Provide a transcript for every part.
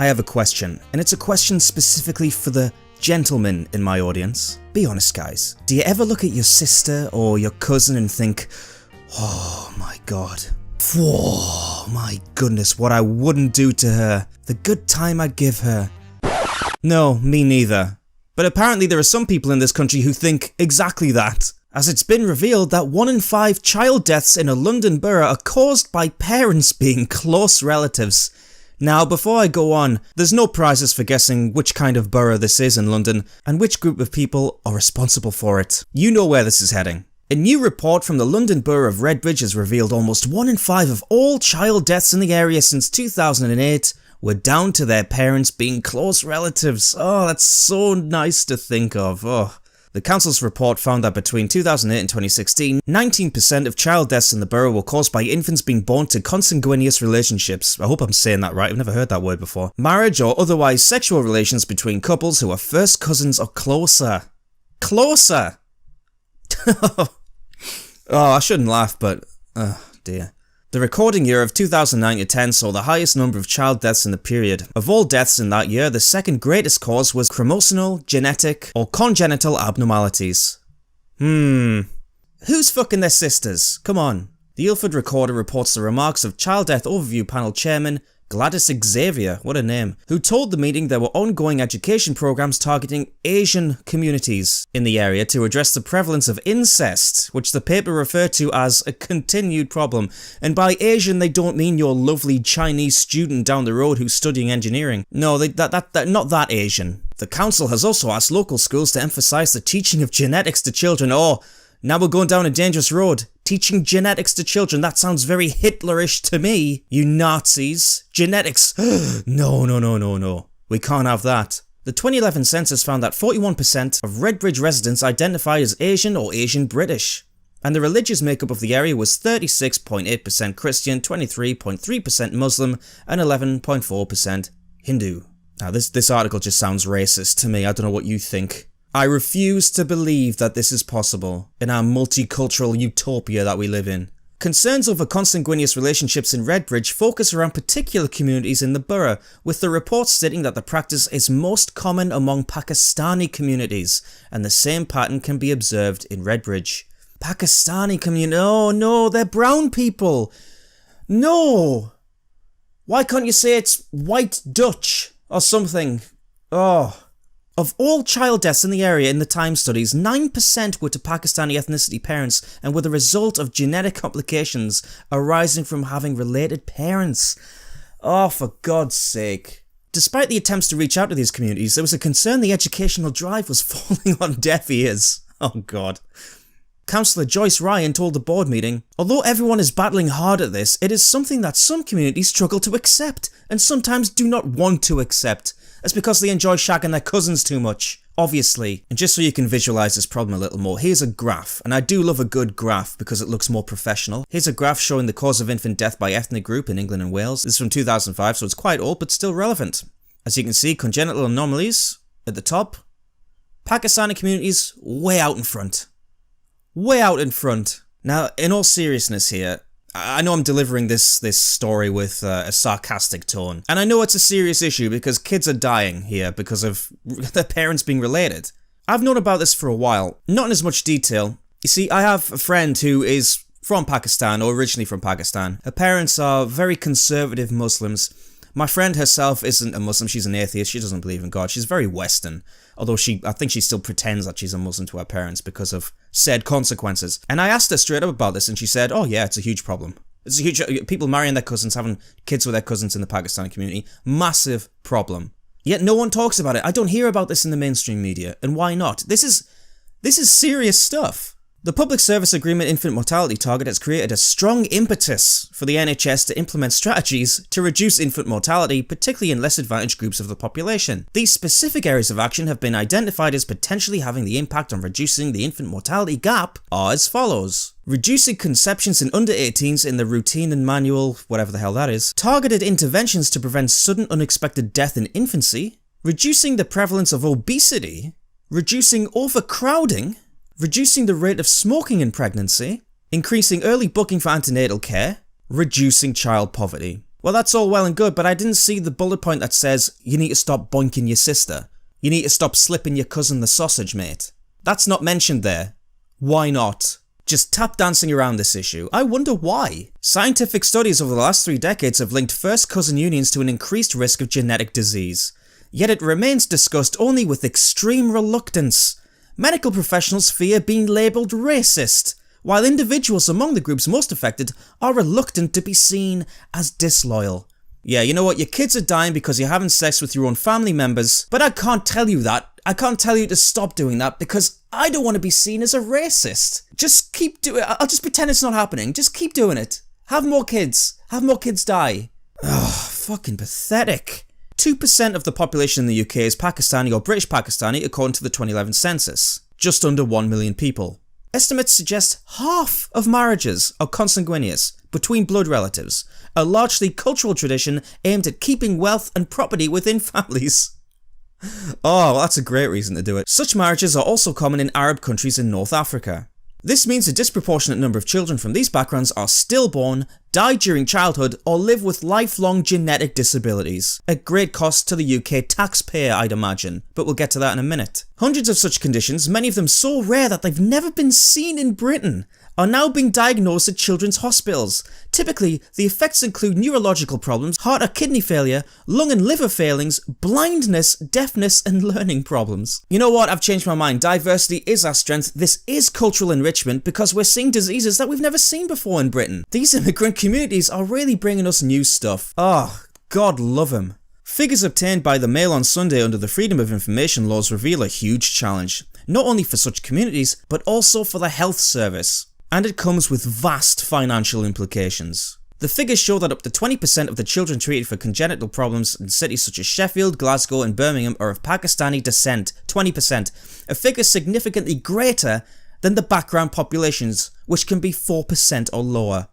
I have a question, and it's a question specifically for the gentlemen in my audience. Be honest, guys. Do you ever look at your sister or your cousin and think, oh my god, oh my goodness, what I wouldn't do to her, the good time I'd give her? No, me neither. But apparently there are some people in this country who think exactly that, as it's been revealed that 1 in 5 child deaths in a London borough are caused by parents being close relatives. Now, before I go on, there's no prizes for guessing which kind of borough this is in London and which group of people are responsible for it. You know where this is heading. A new report from the London Borough of Redbridge has revealed almost 1 in 5 of all child deaths in the area since 2008 were down to their parents being close relatives. Oh, that's so nice to think of. Oh. The council's report found that between 2008 and 2016, 19% of child deaths in the borough were caused by infants being born to consanguineous relationships. I hope I'm saying that right, I've never heard that word before. Marriage or otherwise sexual relations between couples who are first cousins or closer. Closer! Oh, I shouldn't laugh, but oh dear. The recording year of 2009 to 10 saw the highest number of child deaths in the period. Of all deaths in that year, the second greatest cause was chromosomal, genetic, or congenital abnormalities. Who's fucking their sisters? Come on. The Ilford Recorder reports the remarks of Child Death Overview Panel Chairman Gladys Xavier, what a name, who told the meeting there were ongoing education programs targeting Asian communities in the area to address the prevalence of incest, which the paper referred to as a continued problem. And by Asian, they don't mean your lovely Chinese student down the road who's studying engineering. No, not that Asian. The council has also asked local schools to emphasise the teaching of genetics to children. Oh, now we're going down a dangerous road. Teaching genetics to children, that sounds very Hitlerish to me, you Nazis. Genetics, no. We can't have that. The 2011 census found that 41% of Redbridge residents identified as Asian or Asian British, and the religious makeup of the area was 36.8% Christian, 23.3% Muslim, and 11.4% Hindu. Now this article just sounds racist to me, I don't know what you think. I refuse to believe that this is possible in our multicultural utopia that we live in. Concerns over consanguineous relationships in Redbridge focus around particular communities in the borough, with the report stating that the practice is most common among Pakistani communities, and the same pattern can be observed in Redbridge. Pakistani community, oh no, they're brown people. No! Why can't you say it's white Dutch or something? Oh. Of all child deaths in the area in the Time studies, 9% were to Pakistani ethnicity parents and were the result of genetic complications arising from having related parents. Oh, for God's sake. Despite the attempts to reach out to these communities, there was a concern the educational drive was falling on deaf ears. Oh God. Councillor Joyce Ryan told the board meeting, although everyone is battling hard at this, it is something that some communities struggle to accept and sometimes do not want to accept. That's because they enjoy shagging their cousins too much, obviously. And just so you can visualise this problem a little more, here's a graph, and I do love a good graph because it looks more professional. Here's a graph showing the cause of infant death by ethnic group in England and Wales. This is from 2005, so it's quite old, but still relevant. As you can see, congenital anomalies at the top. Pakistani communities way out in front. Way out in front. Now, in all seriousness here, I know I'm delivering this story with a sarcastic tone, and I know it's a serious issue because kids are dying here because of their parents being related. I've known about this for a while, not in as much detail. You see, I have a friend who is from Pakistan, or originally from Pakistan. Her parents are very conservative Muslims. My friend herself isn't a Muslim, she's an atheist, she doesn't believe in God, she's very Western. Although I think she still pretends that she's a Muslim to her parents because of said consequences. And I asked her straight up about this and she said, oh yeah, it's a huge problem. It's a huge, people marrying their cousins, having kids with their cousins in the Pakistani community, massive problem. Yet no one talks about it. I don't hear about this in the mainstream media, and why not? This is serious stuff. The Public Service Agreement infant mortality target has created a strong impetus for the NHS to implement strategies to reduce infant mortality, particularly in less advantaged groups of the population. These specific areas of action have been identified as potentially having the impact on reducing the infant mortality gap are as follows. Reducing conceptions in under 18s in the routine and manual, whatever the hell that is. Targeted interventions to prevent sudden unexpected death in infancy. Reducing the prevalence of obesity. Reducing overcrowding. Reducing the rate of smoking in pregnancy, increasing early booking for antenatal care, reducing child poverty. Well, that's all well and good, but I didn't see the bullet point that says you need to stop boinking your sister. You need to stop slipping your cousin the sausage, mate. That's not mentioned there. Why not? Just tap dancing around this issue. I wonder why. Scientific studies over the last 3 decades have linked first cousin unions to an increased risk of genetic disease. Yet it remains discussed only with extreme reluctance. Medical professionals fear being labelled racist, while individuals among the groups most affected are reluctant to be seen as disloyal. Yeah, you know what, your kids are dying because you're having sex with your own family members, but I can't tell you that. I can't tell you to stop doing that because I don't want to be seen as a racist. Just keep doing it. I'll just pretend it's not happening. Just keep doing it. Have more kids. Have more kids die. Oh, fucking pathetic. 2% of the population in the UK is Pakistani or British Pakistani according to the 2011 census. Just under 1 million people. Estimates suggest half of marriages are consanguineous between blood relatives, a largely cultural tradition aimed at keeping wealth and property within families. Oh, well, that's a great reason to do it. Such marriages are also common in Arab countries in North Africa. This means a disproportionate number of children from these backgrounds are stillborn, die during childhood, or live with lifelong genetic disabilities. At great cost to the UK taxpayer, I'd imagine, but we'll get to that in a minute. Hundreds of such conditions, many of them so rare that they've never been seen in Britain, are now being diagnosed at children's hospitals. Typically, the effects include neurological problems, heart or kidney failure, lung and liver failings, blindness, deafness, and learning problems. You know what? I've changed my mind. Diversity is our strength. This is cultural enrichment because we're seeing diseases that we've never seen before in Britain. These immigrant communities are really bringing us new stuff. Oh, God love 'em. Figures obtained by the Mail on Sunday under the Freedom of Information laws reveal a huge challenge, not only for such communities, but also for the health service. And it comes with vast financial implications. The figures show that up to 20% of the children treated for congenital problems in cities such as Sheffield, Glasgow and Birmingham are of Pakistani descent. 20%, a figure significantly greater than the background populations, which can be 4% or lower.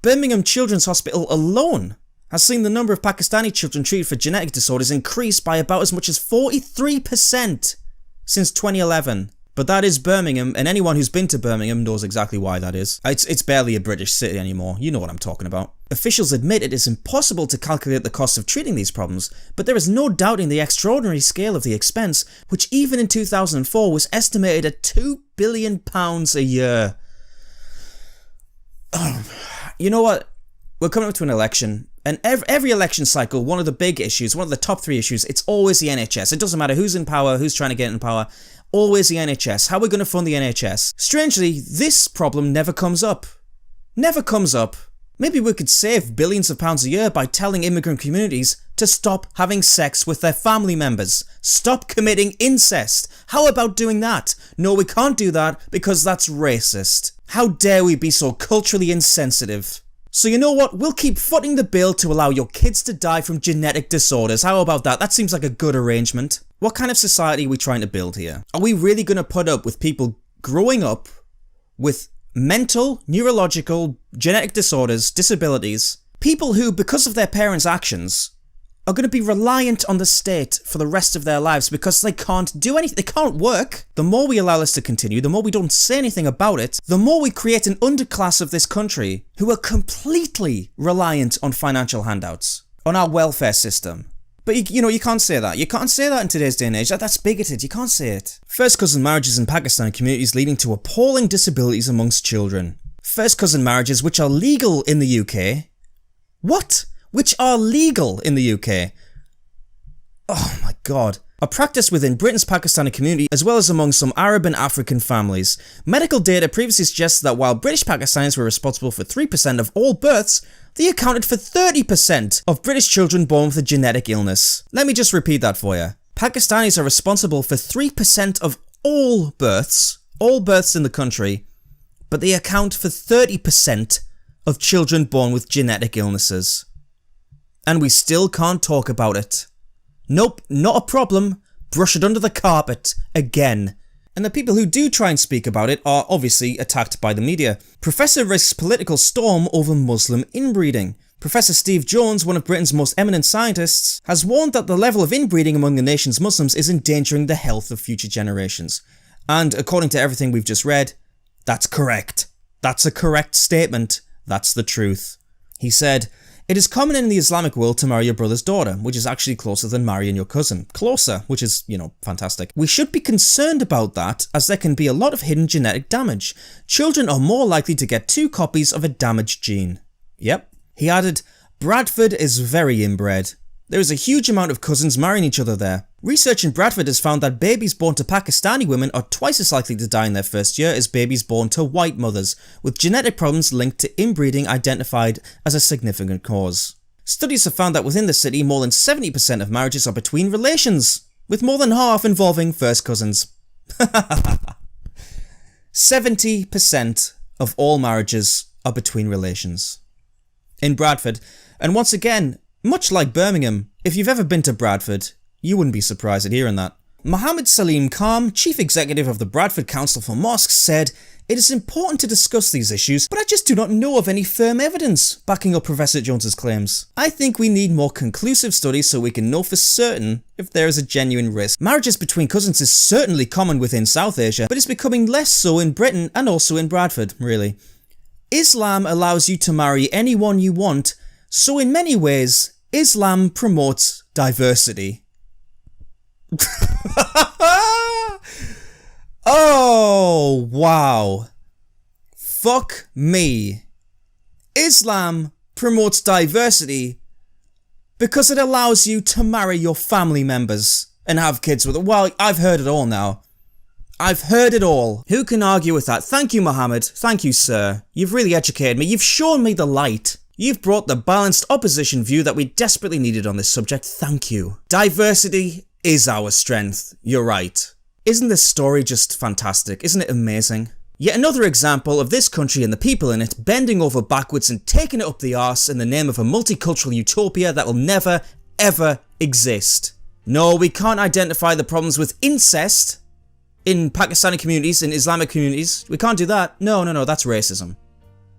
Birmingham Children's Hospital alone has seen the number of Pakistani children treated for genetic disorders increase by about as much as 43% since 2011. But that is Birmingham, and anyone who's been to Birmingham knows exactly why that is. It's barely a British city anymore, you know what I'm talking about. Officials admit it is impossible to calculate the cost of treating these problems, but there is no doubting the extraordinary scale of the expense, which even in 2004 was estimated at £2 billion a year. You know what? We're coming up to an election, and every election cycle, one of the big issues, one of the top 3 issues, it's always the NHS. It doesn't matter who's in power, who's trying to get in power. Always the NHS. How are we going to fund the NHS? Strangely, this problem never comes up. Never comes up. Maybe we could save billions of pounds a year by telling immigrant communities to stop having sex with their family members. Stop committing incest. How about doing that? No, we can't do that because that's racist. How dare we be so culturally insensitive? So you know what? We'll keep footing the bill to allow your kids to die from genetic disorders. How about that? That seems like a good arrangement. What kind of society are we trying to build here? Are we really going to put up with people growing up with mental, neurological, genetic disorders, disabilities, people who, because of their parents' actions, are going to be reliant on the state for the rest of their lives because they can't do anything, they can't work? The more we allow this to continue, the more we don't say anything about it, the more we create an underclass of this country who are completely reliant on financial handouts, on our welfare system. But you know, you can't say that. You can't say that in today's day and age. That's bigoted. You can't say it. First cousin marriages in Pakistani communities leading to appalling disabilities amongst children. First cousin marriages which are legal in the UK. What? Which are legal in the UK? Oh my god. Are practiced within Britain's Pakistani community as well as among some Arab and African families. Medical data previously suggested that while British Pakistanis were responsible for 3% of all births, they accounted for 30% of British children born with a genetic illness. Let me just repeat that for you. Pakistanis are responsible for 3% of all births in the country, but they account for 30% of children born with genetic illnesses. And we still can't talk about it. Nope, not a problem. Brush it under the carpet again. And the people who do try and speak about it are obviously attacked by the media. Professor risks political storm over Muslim inbreeding. Professor Steve Jones, one of Britain's most eminent scientists, has warned that the level of inbreeding among the nation's Muslims is endangering the health of future generations. And according to everything we've just read, that's correct. That's a correct statement. That's the truth. He said, "It is common in the Islamic world to marry your brother's daughter, which is actually closer than marrying your cousin. Closer, which is, fantastic. We should be concerned about that, as there can be a lot of hidden genetic damage. Children are more likely to get 2 copies of a damaged gene." Yep. He added, "Bradford is very inbred. There is a huge amount of cousins marrying each other there. Research in Bradford has found that babies born to Pakistani women are twice as likely to die in their first year as babies born to white mothers, with genetic problems linked to inbreeding identified as a significant cause. Studies have found that within the city, more than 70% of marriages are between relations, with more than half involving first cousins." 70% of all marriages are between relations. In Bradford, and once again, much like Birmingham, if you've ever been to Bradford, you wouldn't be surprised at hearing that. Mohammed Salim Khan, chief executive of the Bradford Council for Mosques, said, "It is important to discuss these issues, but I just do not know of any firm evidence backing up Professor Jones's claims. I think we need more conclusive studies so we can know for certain if there is a genuine risk. Marriages between cousins is certainly common within South Asia, but it's becoming less so in Britain and also in Bradford, really. Islam allows you to marry anyone you want, so in many ways, Islam promotes diversity." Oh, wow. Fuck me. Islam promotes diversity because it allows you to marry your family members and have kids with it. Well, I've heard it all now. I've heard it all. Who can argue with that? Thank you, Mohammed. Thank you, sir. You've really educated me. You've shown me the light. You've brought the balanced opposition view that we desperately needed on this subject. Thank you. Diversity is our strength. You're right. Isn't this story just fantastic? Isn't it amazing? Yet another example of this country and the people in it bending over backwards and taking it up the arse in the name of a multicultural utopia that will never, ever exist. No, we can't identify the problems with incest in Pakistani communities, in Islamic communities. We can't do that. No, that's racism.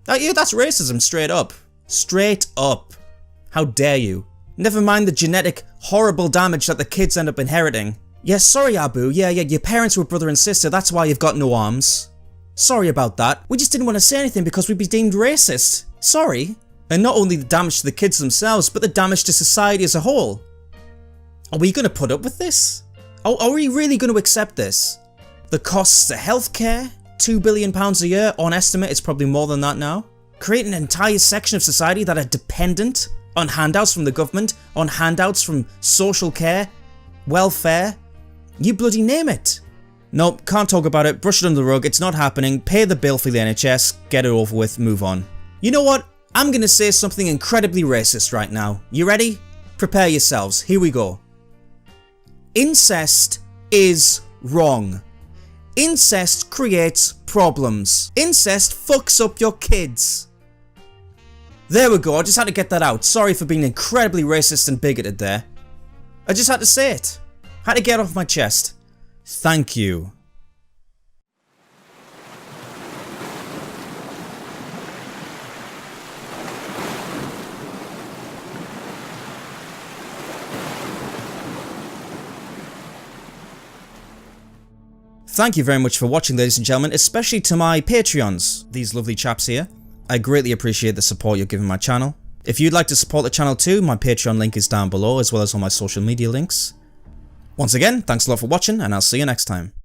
Yeah, that's racism, straight up. Straight up. How dare you? Never mind the genetic, horrible damage that the kids end up inheriting. Yeah, sorry Abu, yeah, your parents were brother and sister, that's why you've got no arms. Sorry about that. We just didn't want to say anything because we'd be deemed racist. Sorry. And not only the damage to the kids themselves, but the damage to society as a whole. Are we going to put up with this? Are we really going to accept this? The costs to healthcare? £2 billion a year, on estimate, it's probably more than that now. Creating an entire section of society that are dependent on handouts from the government, on handouts from social care, welfare, you bloody name it. Nope, can't talk about it, brush it under the rug, it's not happening, pay the bill for the NHS, get it over with, move on. You know what? I'm gonna say something incredibly racist right now. You ready? Prepare yourselves, here we go. Incest is wrong. Incest creates problems. Incest fucks up your kids. There we go, I just had to get that out. Sorry for being incredibly racist and bigoted there. I just had to say it. Had to get it off my chest. Thank you. Thank you very much for watching, ladies and gentlemen, especially to my Patreons, these lovely chaps here. I greatly appreciate the support you're giving my channel. If you'd like to support the channel too, my Patreon link is down below, as well as all my social media links. Once again, thanks a lot for watching, and I'll see you next time.